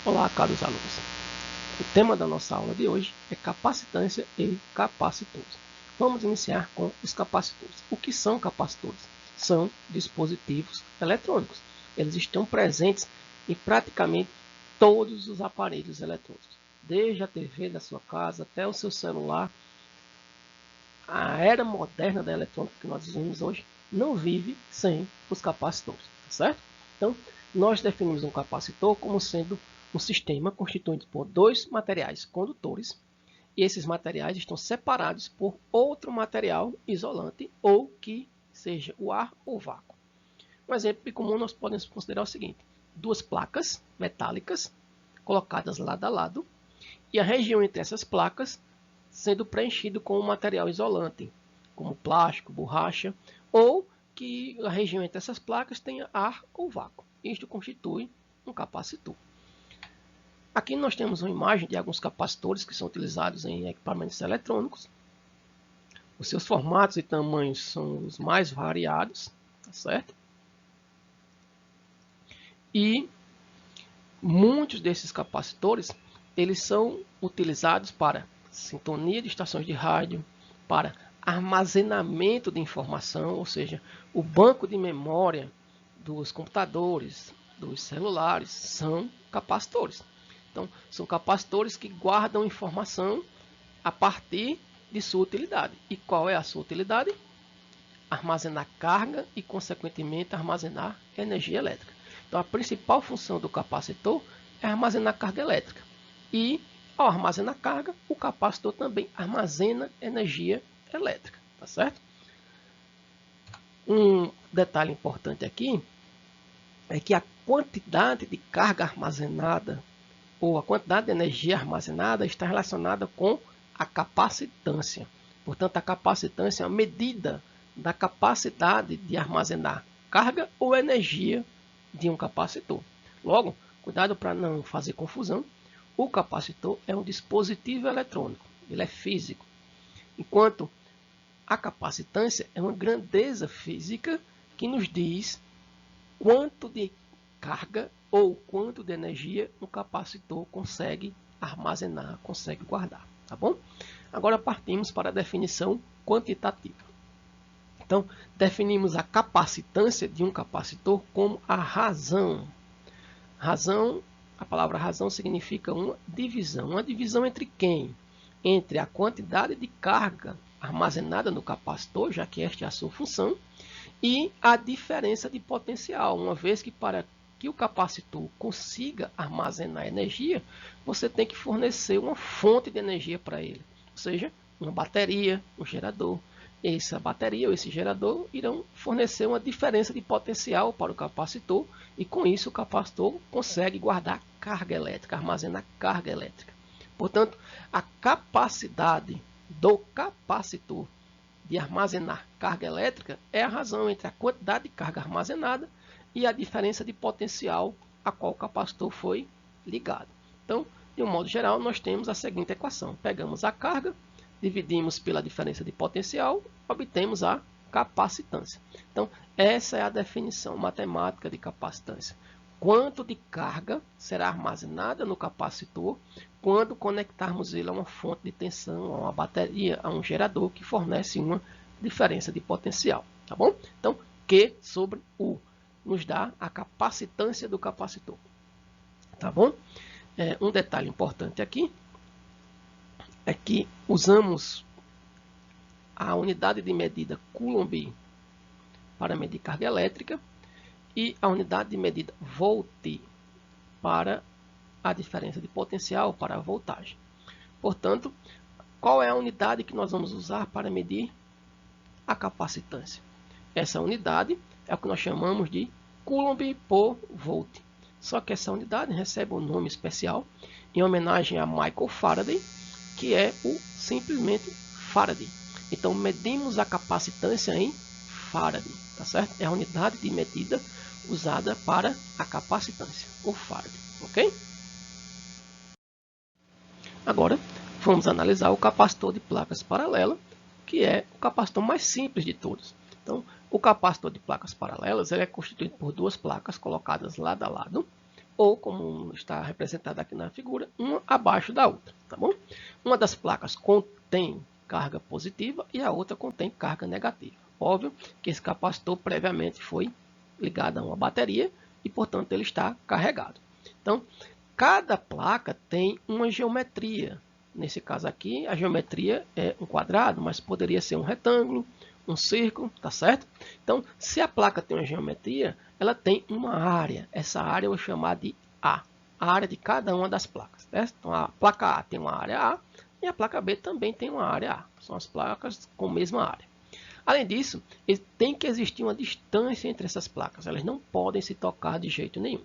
Olá, caros alunos. O tema da nossa aula de hoje é capacitância e capacitores. Vamos iniciar com os capacitores. O que são capacitores? São dispositivos eletrônicos. Eles estão presentes em praticamente todos os aparelhos eletrônicos, desde a TV da sua casa até o seu celular. A era moderna da eletrônica que nós vivemos hoje não vive sem os capacitores, tá certo? Então, nós definimos um capacitor como sendo um sistema constituído por dois materiais condutores, e esses materiais estão separados por outro material isolante, ou que seja o ar ou vácuo. Um exemplo comum nós podemos considerar o seguinte: duas placas metálicas colocadas lado a lado, e a região entre essas placas sendo preenchido com um material isolante, como plástico, borracha, ou que a região entre essas placas tenha ar ou vácuo. Isto constitui um capacitor. Aqui nós temos uma imagem de alguns capacitores que são utilizados em equipamentos eletrônicos. Os seus formatos e tamanhos são os mais variados, tá certo? E muitos desses capacitores, eles são utilizados para sintonia de estações de rádio, para armazenamento de informação, ou seja, o banco de memória dos computadores, dos celulares, são capacitores. Então, são capacitores que guardam informação a partir de sua utilidade. E qual é a sua utilidade? Armazenar carga e, consequentemente, armazenar energia elétrica. Então, a principal função do capacitor é armazenar carga elétrica. E, ao armazenar carga, o capacitor também armazena energia elétrica. Tá certo? Um detalhe importante aqui é que a quantidade de carga armazenada ou a quantidade de energia armazenada está relacionada com a capacitância. Portanto, a capacitância é a medida da capacidade de armazenar carga ou energia de um capacitor. Logo, cuidado para não fazer confusão, o capacitor é um dispositivo eletrônico, ele é físico, enquanto a capacitância é uma grandeza física que nos diz quanto de carga ou quanto de energia um capacitor consegue armazenar, consegue guardar, tá bom? Agora partimos para a definição quantitativa. Então, definimos a capacitância de um capacitor como a razão. Razão, a palavra razão significa uma divisão entre quem? Entre a quantidade de carga armazenada no capacitor, já que esta é a sua função, e a diferença de potencial, uma vez que para que o capacitor consiga armazenar energia, você tem que fornecer uma fonte de energia para ele, ou seja, uma bateria, um gerador. Essa bateria ou esse gerador irão fornecer uma diferença de potencial para o capacitor e com isso o capacitor consegue guardar carga elétrica, armazenar carga elétrica. Portanto, a capacidade do capacitor de armazenar carga elétrica é a razão entre a quantidade de carga armazenada e a diferença de potencial a qual o capacitor foi ligado. Então, de um modo geral, nós temos a seguinte equação. Pegamos a carga, dividimos pela diferença de potencial, obtemos a capacitância. Então, essa é a definição matemática de capacitância. Quanto de carga será armazenada no capacitor quando conectarmos ele a uma fonte de tensão, a uma bateria, a um gerador que fornece uma diferença de potencial. Tá bom? Então, Q sobre U nos dá a capacitância do capacitor. Tá bom? Um detalhe importante aqui é que usamos a unidade de medida Coulomb para medir carga elétrica e a unidade de medida Volt para a diferença de potencial, para a voltagem. Portanto, qual é a unidade que nós vamos usar para medir a capacitância? Essa unidade é o que nós chamamos de Coulomb por Volt. Só que essa unidade recebe um nome especial em homenagem a Michael Faraday, que é o simplesmente Faraday. Então, medimos a capacitância em Faraday, tá certo? É a unidade de medida usada para a capacitância, o Faraday, ok? Agora, vamos analisar o capacitor de placas paralelas, que é o capacitor mais simples de todos. Então, o capacitor de placas paralelas ele é constituído por duas placas colocadas lado a lado, ou como está representado aqui na figura, uma abaixo da outra, tá bom? Uma das placas contém carga positiva e a outra contém carga negativa. Óbvio que esse capacitor previamente foi ligado a uma bateria e, portanto, ele está carregado. Então, cada placa tem uma geometria. Nesse caso aqui, a geometria é um quadrado, mas poderia ser um retângulo, um círculo, tá certo? Então, se a placa tem uma geometria, ela tem uma área. Essa área eu vou chamar de A, a área de cada uma das placas, certo? Então, a placa A tem uma área A e a placa B também tem uma área A. São as placas com a mesma área. Além disso, tem que existir uma distância entre essas placas. Elas não podem se tocar de jeito nenhum.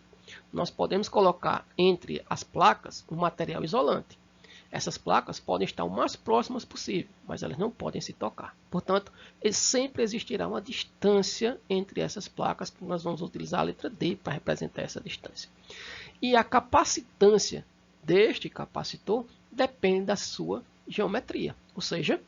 Nós podemos colocar entre as placas um material isolante. Essas placas podem estar o mais próximas possível, mas elas não podem se tocar. Portanto, sempre existirá uma distância entre essas placas, que nós vamos utilizar a letra D para representar essa distância. E a capacitância deste capacitor depende da sua geometria, ou seja,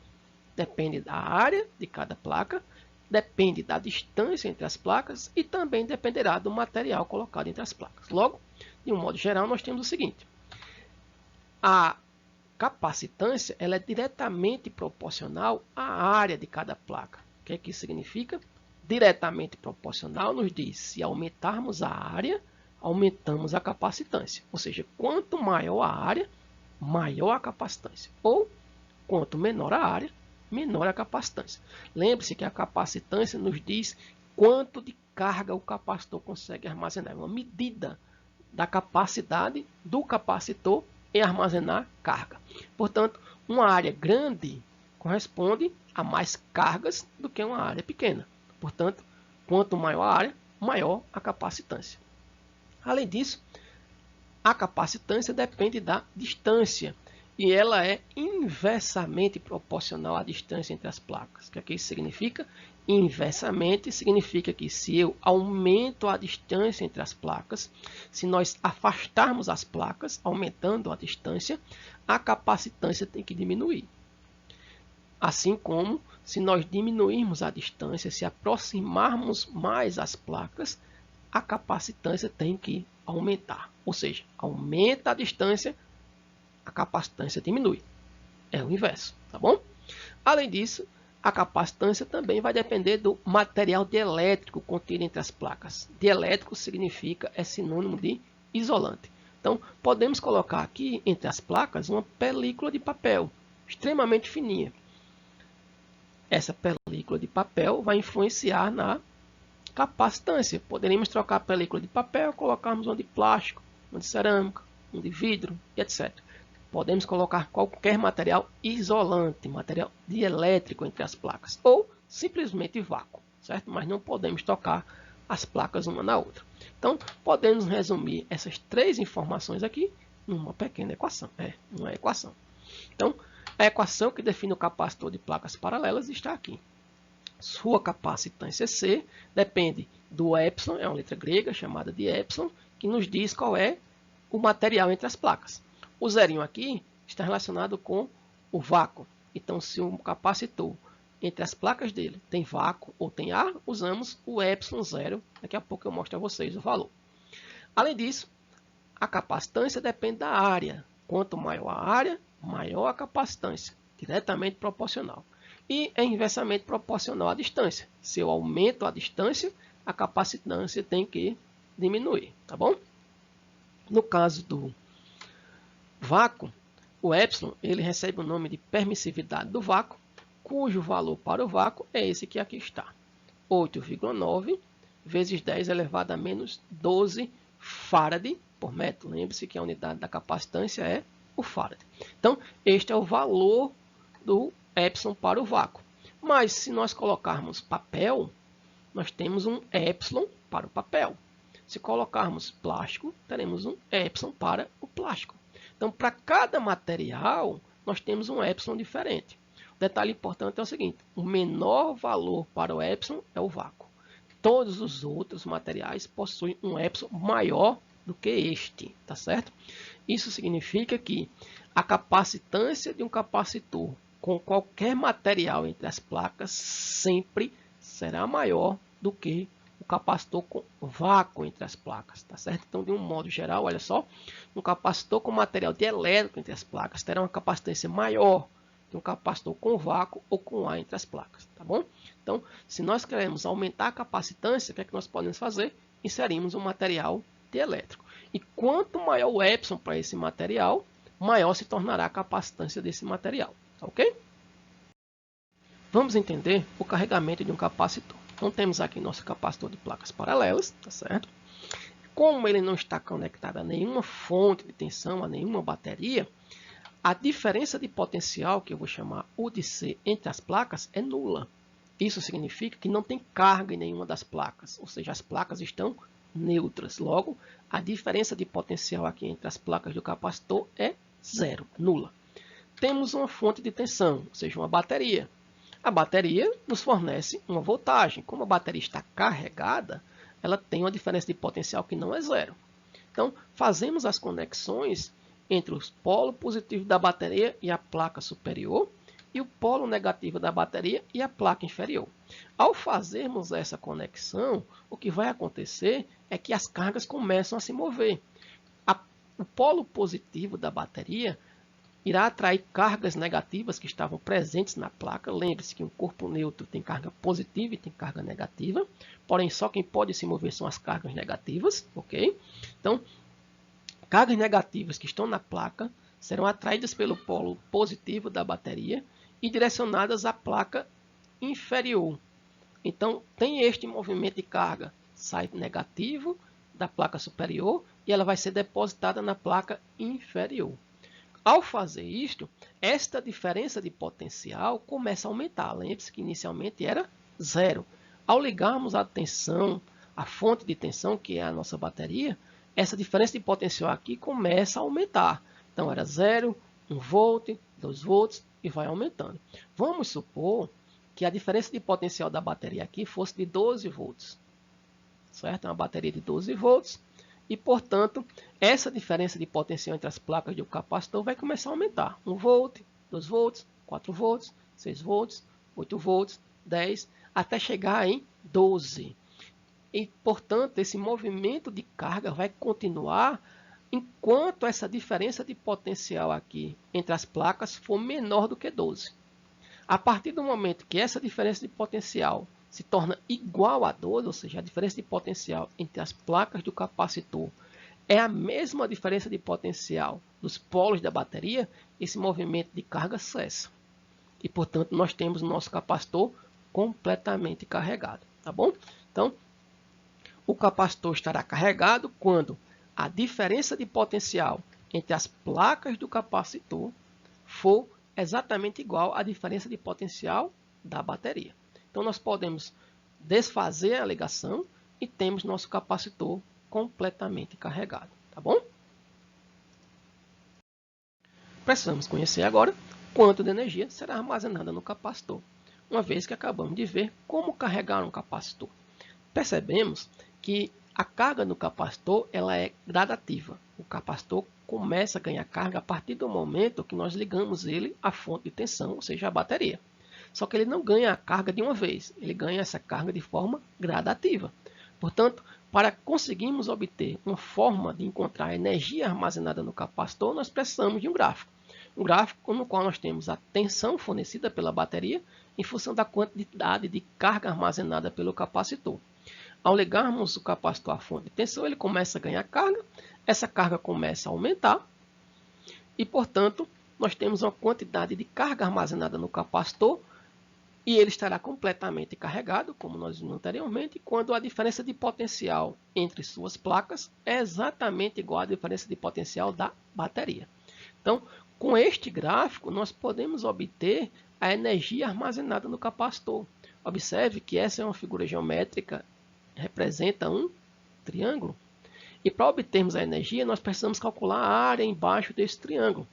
depende da área de cada placa, depende da distância entre as placas e também dependerá do material colocado entre as placas. Logo, de um modo geral, nós temos o seguinte: a capacitância ela é diretamente proporcional à área de cada placa. O que é que isso significa? Diretamente proporcional nos diz se aumentarmos a área, aumentamos a capacitância. Ou seja, quanto maior a área, maior a capacitância. Ou quanto menor a área, menor a capacitância. Lembre-se que a capacitância nos diz quanto de carga o capacitor consegue armazenar. É uma medida da capacidade do capacitor em armazenar carga. Portanto, uma área grande corresponde a mais cargas do que uma área pequena. Portanto, quanto maior a área, maior a capacitância. Além disso, a capacitância depende da distância e ela é inversamente proporcional à distância entre as placas. O que é que isso significa? Inversamente significa que se eu aumento a distância entre as placas, se nós afastarmos as placas, aumentando a distância, a capacitância tem que diminuir. Assim como se nós diminuirmos a distância, se aproximarmos mais as placas, a capacitância tem que aumentar. Ou seja, aumenta a distância, a capacitância diminui. É o inverso, tá bom? Além disso, a capacitância também vai depender do material dielétrico contido entre as placas. Dielétrico significa, é sinônimo de isolante. Então, podemos colocar aqui entre as placas uma película de papel extremamente fininha. Essa película de papel vai influenciar na capacitância. Poderíamos trocar a película de papel, colocarmos uma de plástico, uma de cerâmica, uma de vidro, etc. Podemos colocar qualquer material isolante, material dielétrico entre as placas, ou simplesmente vácuo, certo? Mas não podemos tocar as placas uma na outra. Então, podemos resumir essas três informações aqui numa pequena equação. Uma equação. Então, a equação que define o capacitor de placas paralelas está aqui. Sua capacitância C depende do epsilon, é uma letra grega chamada de epsilon, que nos diz qual é o material entre as placas. O zerinho aqui está relacionado com o vácuo. Então, se um capacitor entre as placas dele tem vácuo ou tem ar, usamos o epsilon zero. Daqui a pouco eu mostro a vocês o valor. Além disso, a capacitância depende da área. Quanto maior a área, maior a capacitância, diretamente proporcional. E é inversamente proporcional à distância. Se eu aumento a distância, a capacitância tem que diminuir, tá bom? No caso do vácuo, o epsilon ele recebe o nome de permissividade do vácuo, cujo valor para o vácuo é esse que aqui está. 8,9 vezes 10 elevado a menos 12 farad por metro. Lembre-se que a unidade da capacitância é o farad. Então, este é o valor do epsilon para o vácuo. Mas, se nós colocarmos papel, nós temos um epsilon para o papel. Se colocarmos plástico, teremos um epsilon para o plástico. Então, para cada material, nós temos um epsilon diferente. O detalhe importante é o seguinte: o menor valor para o epsilon é o vácuo. Todos os outros materiais possuem um epsilon maior do que este, tá certo? Isso significa que a capacitância de um capacitor com qualquer material entre as placas sempre será maior do que o capacitor com vácuo entre as placas, tá certo? Então, de um modo geral, olha só, um capacitor com material dielétrico entre as placas terá uma capacitância maior que um capacitor com vácuo ou com ar entre as placas, tá bom? Então, se nós queremos aumentar a capacitância, o que é que nós podemos fazer? Inserimos um material dielétrico. E quanto maior o epsilon para esse material, maior se tornará a capacitância desse material, tá ok? Vamos entender o carregamento de um capacitor. Então, temos aqui nosso capacitor de placas paralelas, tá certo? Como ele não está conectado a nenhuma fonte de tensão, a nenhuma bateria, a diferença de potencial, que eu vou chamar U de C, entre as placas é nula. Isso significa que não tem carga em nenhuma das placas, ou seja, as placas estão neutras. Logo, a diferença de potencial aqui entre as placas do capacitor é zero, nula. Temos uma fonte de tensão, ou seja, uma bateria. A bateria nos fornece uma voltagem. Como a bateria está carregada, ela tem uma diferença de potencial que não é zero. Então, fazemos as conexões entre o polo positivo da bateria e a placa superior e o polo negativo da bateria e a placa inferior. Ao fazermos essa conexão, o que vai acontecer é que as cargas começam a se mover. O polo positivo da bateria irá atrair cargas negativas que estavam presentes na placa. Lembre-se que um corpo neutro tem carga positiva e tem carga negativa, porém só quem pode se mover são as cargas negativas, ok? Então, cargas negativas que estão na placa serão atraídas pelo polo positivo da bateria e direcionadas à placa inferior. Então, tem este movimento de carga, sai negativo da placa superior e ela vai ser depositada na placa inferior. Ao fazer isto, esta diferença de potencial começa a aumentar. Lembre-se que inicialmente era zero. Ao ligarmos a tensão, a fonte de tensão, que é a nossa bateria, essa diferença de potencial aqui começa a aumentar. Então, era 0, 1 volt, 2 volts e vai aumentando. Vamos supor que a diferença de potencial da bateria aqui fosse de 12 volts. Certo? É uma bateria de 12 volts. E, portanto, essa diferença de potencial entre as placas do capacitor vai começar a aumentar. 1 volt, 2 volts, 4 volts, 6 volts, 8 volts, 10, até chegar em 12. E, portanto, esse movimento de carga vai continuar enquanto essa diferença de potencial aqui entre as placas for menor do que 12. A partir do momento que essa diferença de potencial se torna igual a 12, ou seja, a diferença de potencial entre as placas do capacitor é a mesma diferença de potencial dos polos da bateria, esse movimento de carga cessa. E, portanto, nós temos o nosso capacitor completamente carregado, tá bom? Então, o capacitor estará carregado quando a diferença de potencial entre as placas do capacitor for exatamente igual à diferença de potencial da bateria. Então, nós podemos desfazer a ligação e temos nosso capacitor completamente carregado, tá bom? Precisamos conhecer agora quanto de energia será armazenada no capacitor, uma vez que acabamos de ver como carregar um capacitor. Percebemos que a carga no capacitor ela é gradativa. O capacitor começa a ganhar carga a partir do momento que nós ligamos ele à fonte de tensão, ou seja, a bateria. Só que ele não ganha a carga de uma vez, ele ganha essa carga de forma gradativa. Portanto, para conseguirmos obter uma forma de encontrar a energia armazenada no capacitor, nós precisamos de um gráfico. Um gráfico no qual nós temos a tensão fornecida pela bateria em função da quantidade de carga armazenada pelo capacitor. Ao ligarmos o capacitor à fonte de tensão, ele começa a ganhar carga, essa carga começa a aumentar e, portanto, nós temos uma quantidade de carga armazenada no capacitor e ele estará completamente carregado, como nós vimos anteriormente, quando a diferença de potencial entre suas placas é exatamente igual à diferença de potencial da bateria. Então, com este gráfico, nós podemos obter a energia armazenada no capacitor. Observe que essa é uma figura geométrica, representa um triângulo. E para obtermos a energia, nós precisamos calcular a área embaixo desse triângulo.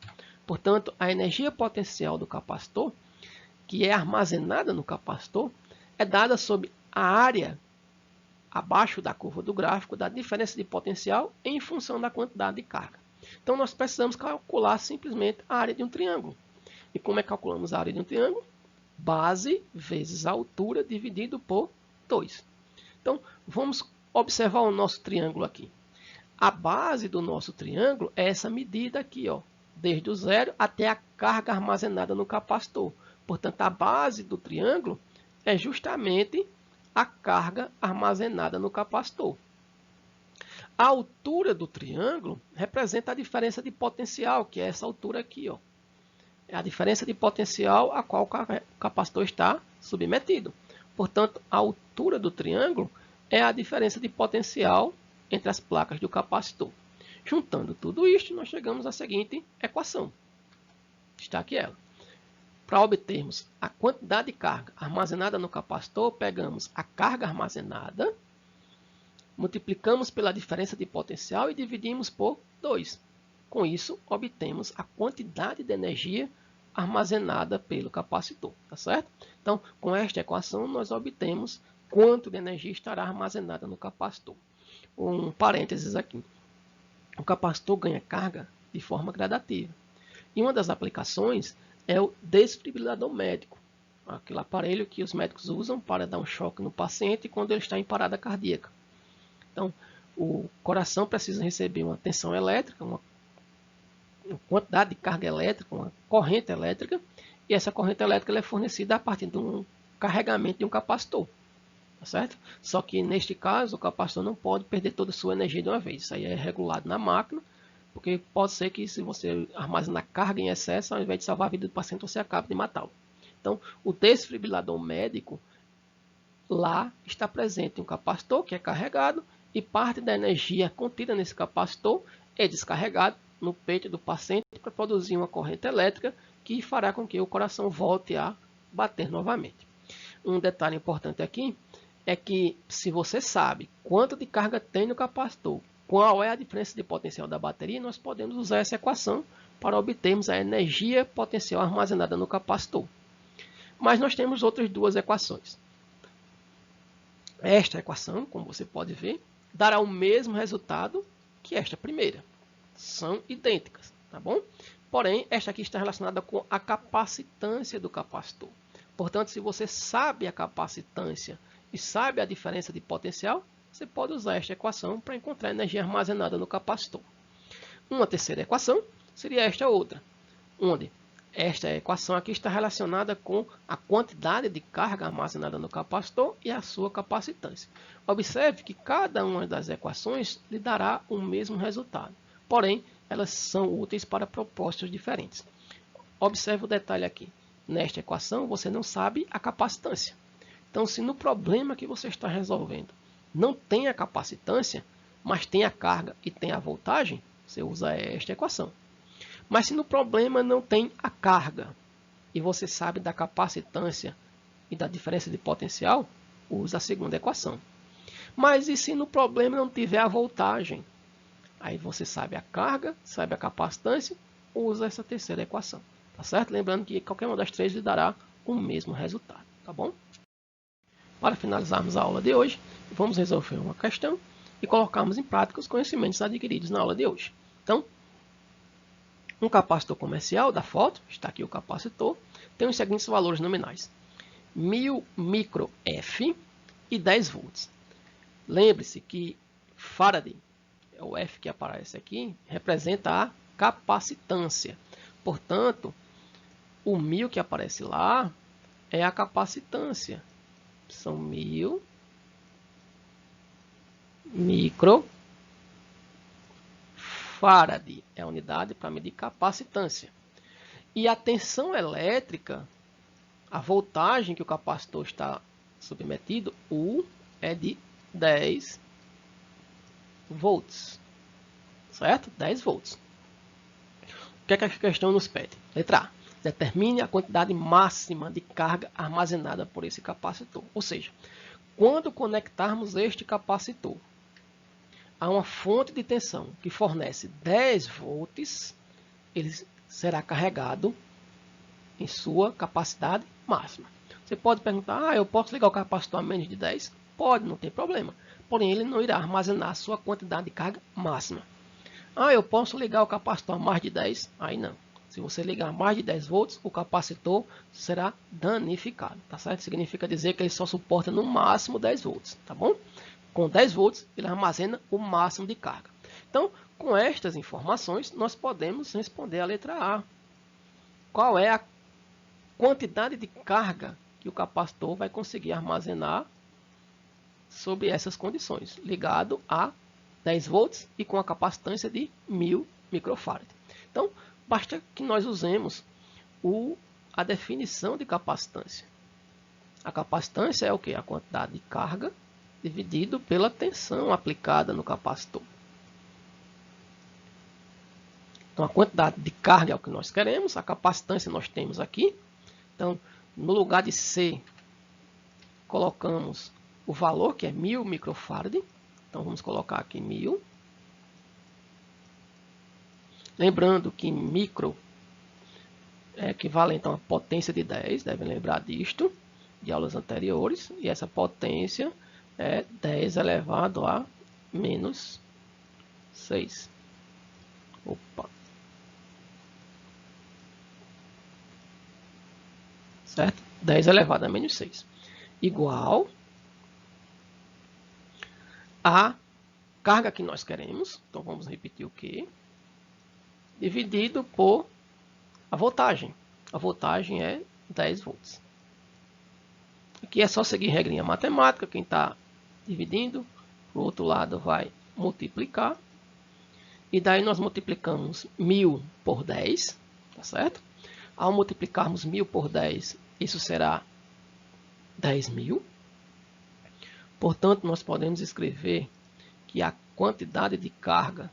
Portanto, a energia potencial do capacitor, que é armazenada no capacitor, é dada sobre a área abaixo da curva do gráfico da diferença de potencial em função da quantidade de carga. Então, nós precisamos calcular simplesmente a área de um triângulo. E como é que calculamos a área de um triângulo? Base vezes a altura dividido por 2. Então, vamos observar o nosso triângulo aqui. A base do nosso triângulo é essa medida aqui, ó, desde o zero até a carga armazenada no capacitor. Portanto, a base do triângulo é justamente a carga armazenada no capacitor. A altura do triângulo representa a diferença de potencial, que é essa altura aqui, ó. É a diferença de potencial a qual o capacitor está submetido. Portanto, a altura do triângulo é a diferença de potencial entre as placas do capacitor. Juntando tudo isto, nós chegamos à seguinte equação. Está aqui ela. Para obtermos a quantidade de carga armazenada no capacitor, pegamos a carga armazenada, multiplicamos pela diferença de potencial e dividimos por 2. Com isso, obtemos a quantidade de energia armazenada pelo capacitor, tá certo? Então, com esta equação, nós obtemos quanto de energia estará armazenada no capacitor. Um parênteses aqui. O capacitor ganha carga de forma gradativa. E uma das aplicações é o desfibrilador médico, aquele aparelho que os médicos usam para dar um choque no paciente quando ele está em parada cardíaca. Então, o coração precisa receber uma tensão elétrica, uma quantidade de carga elétrica, uma corrente elétrica, e essa corrente elétrica é fornecida a partir de um carregamento de um capacitor. Tá certo? Só que neste caso, o capacitor não pode perder toda a sua energia de uma vez. Isso aí é regulado na máquina, porque pode ser que se você armazenar carga em excesso, ao invés de salvar a vida do paciente, você acabe de matá-lo. Então, o desfibrilador médico, lá está presente um capacitor que é carregado e parte da energia contida nesse capacitor é descarregado no peito do paciente para produzir uma corrente elétrica que fará com que o coração volte a bater novamente. Um detalhe importante aqui é que se você sabe quanto de carga tem no capacitor, qual é a diferença de potencial da bateria, nós podemos usar essa equação para obtermos a energia potencial armazenada no capacitor. Mas nós temos outras duas equações. Esta equação, como você pode ver, dará o mesmo resultado que esta primeira. São idênticas, tá bom? Porém, esta aqui está relacionada com a capacitância do capacitor. Portanto, se você sabe a capacitância e sabe a diferença de potencial, você pode usar esta equação para encontrar a energia armazenada no capacitor. Uma terceira equação seria esta outra, onde esta equação aqui está relacionada com a quantidade de carga armazenada no capacitor e a sua capacitância. Observe que cada uma das equações lhe dará o mesmo resultado, porém, elas são úteis para propósitos diferentes. Observe o detalhe aqui. Nesta equação, você não sabe a capacitância. Então, se no problema que você está resolvendo não tem a capacitância, mas tem a carga e tem a voltagem, você usa esta equação. Mas se no problema não tem a carga e você sabe da capacitância e da diferença de potencial, usa a segunda equação. Mas e se no problema não tiver a voltagem? Aí você sabe a carga, sabe a capacitância, usa essa terceira equação. Tá certo? Lembrando que qualquer uma das três lhe dará o mesmo resultado. Tá bom? Para finalizarmos a aula de hoje, vamos resolver uma questão e colocarmos em prática os conhecimentos adquiridos na aula de hoje. Então, um capacitor comercial da foto, está aqui o capacitor, tem os seguintes valores nominais: 1000 microF e 10 volts. Lembre-se que Faraday, o F que aparece aqui, representa a capacitância. Portanto, o 1000 que aparece lá é a capacitância. São 1000 microfarad. É a unidade para medir capacitância. E a tensão elétrica, a voltagem que o capacitor está submetido, U, é de 10 volts. Certo? 10 volts. O que é que a questão nos pede? Letra A. Determine a quantidade máxima de carga armazenada por esse capacitor. Ou seja, quando conectarmos este capacitor a uma fonte de tensão que fornece 10 volts, ele será carregado em sua capacidade máxima. Você pode perguntar, eu posso ligar o capacitor a menos de 10? Pode, não tem problema. Porém, ele não irá armazenar a sua quantidade de carga máxima. Eu posso ligar o capacitor a mais de 10? Aí não. Se você ligar mais de 10 volts, o capacitor será danificado, tá certo? Significa dizer que ele só suporta no máximo 10 volts, tá bom? Com 10 volts, ele armazena o máximo de carga. Então, com estas informações, nós podemos responder a letra A. Qual é a quantidade de carga que o capacitor vai conseguir armazenar sob essas condições, ligado a 10 volts e com a capacitância de 1000 microfarad. Então, basta que nós usemos a definição de capacitância. A capacitância é o que? A quantidade de carga dividido pela tensão aplicada no capacitor. Então, a quantidade de carga é o que nós queremos, a capacitância nós temos aqui. Então, no lugar de C, colocamos o valor, que é 1000 microfarad. Então, vamos colocar aqui 1000. Lembrando que micro é equivalente a uma potência de 10, devem lembrar disto, de aulas anteriores. E essa potência é 10 elevado a menos 6. Opa. Certo? 10 elevado a menos 6. Igual a carga que nós queremos. Então, vamos repetir o Q. Dividido por a voltagem. A voltagem é 10 volts. Aqui é só seguir regrinha matemática. Quem está dividindo, para o outro lado vai multiplicar. E daí nós multiplicamos 1000 por 10. Tá certo? Ao multiplicarmos 1000 por 10, isso será 10.000. Portanto, nós podemos escrever que a quantidade de carga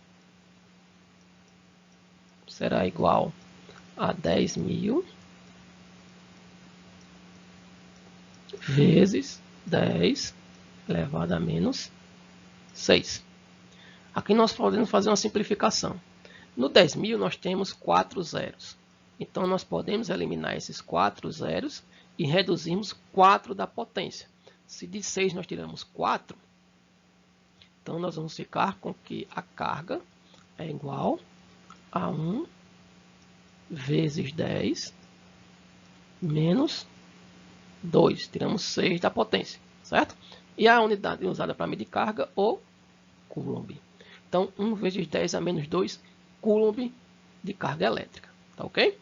será igual a 10.000 vezes 10 elevado a menos 6. Aqui nós podemos fazer uma simplificação. No 10.000 nós temos 4 zeros. Então, nós podemos eliminar esses 4 zeros e reduzirmos 4 da potência. Se de 6 nós tiramos 4, então nós vamos ficar com que a carga é igual a 1 vezes 10 menos 2. Tiramos 6 da potência, certo? E a unidade usada para medir carga, o coulomb. Então, 1 vezes 10 a menos 2 coulomb de carga elétrica. Tá ok?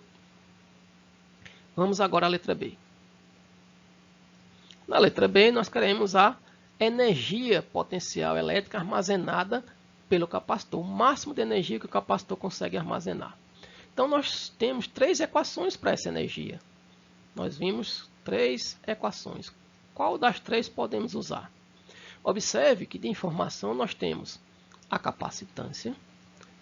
Vamos agora à letra B. Na letra B, nós queremos a energia potencial elétrica armazenada pelo capacitor. O máximo de energia que o capacitor consegue armazenar. Então, nós temos 3 equações para essa energia. Nós vimos 3 equações. Qual das 3 podemos usar? Observe que de informação nós temos a capacitância,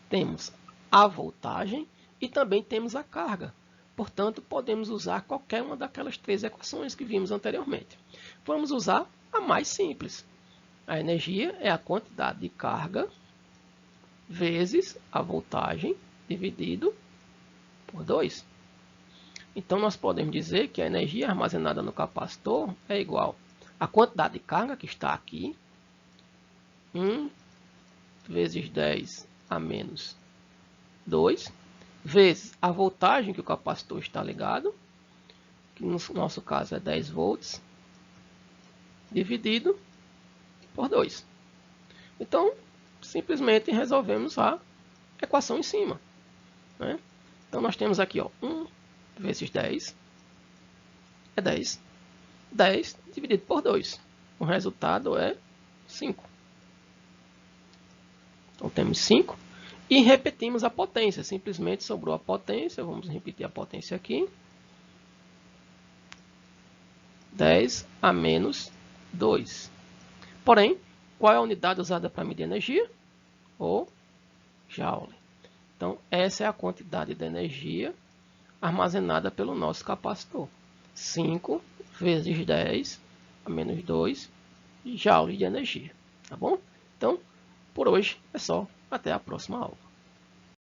temos a voltagem e também temos a carga. Portanto, podemos usar qualquer uma daquelas 3 equações que vimos anteriormente. Vamos usar a mais simples. A energia é a quantidade de carga vezes a voltagem dividido por 2. Então, nós podemos dizer que a energia armazenada no capacitor é igual à quantidade de carga que está aqui, 1 vezes 10 a menos 2, vezes a voltagem que o capacitor está ligado, que no nosso caso é 10 volts, dividido por 2. Então, simplesmente resolvemos a equação em cima, né? Então, nós temos aqui, ó, 1 vezes 10 é 10. 10 dividido por 2. O resultado é 5. Então, temos 5. E repetimos a potência. Simplesmente sobrou a potência. Vamos repetir a potência aqui. 10 a menos 2. Porém, qual é a unidade usada para medir energia? O joule. Então, essa é a quantidade de energia armazenada pelo nosso capacitor. 5 vezes 10 a menos 2 joules de energia. Tá bom? Então, por hoje é só. Até a próxima aula.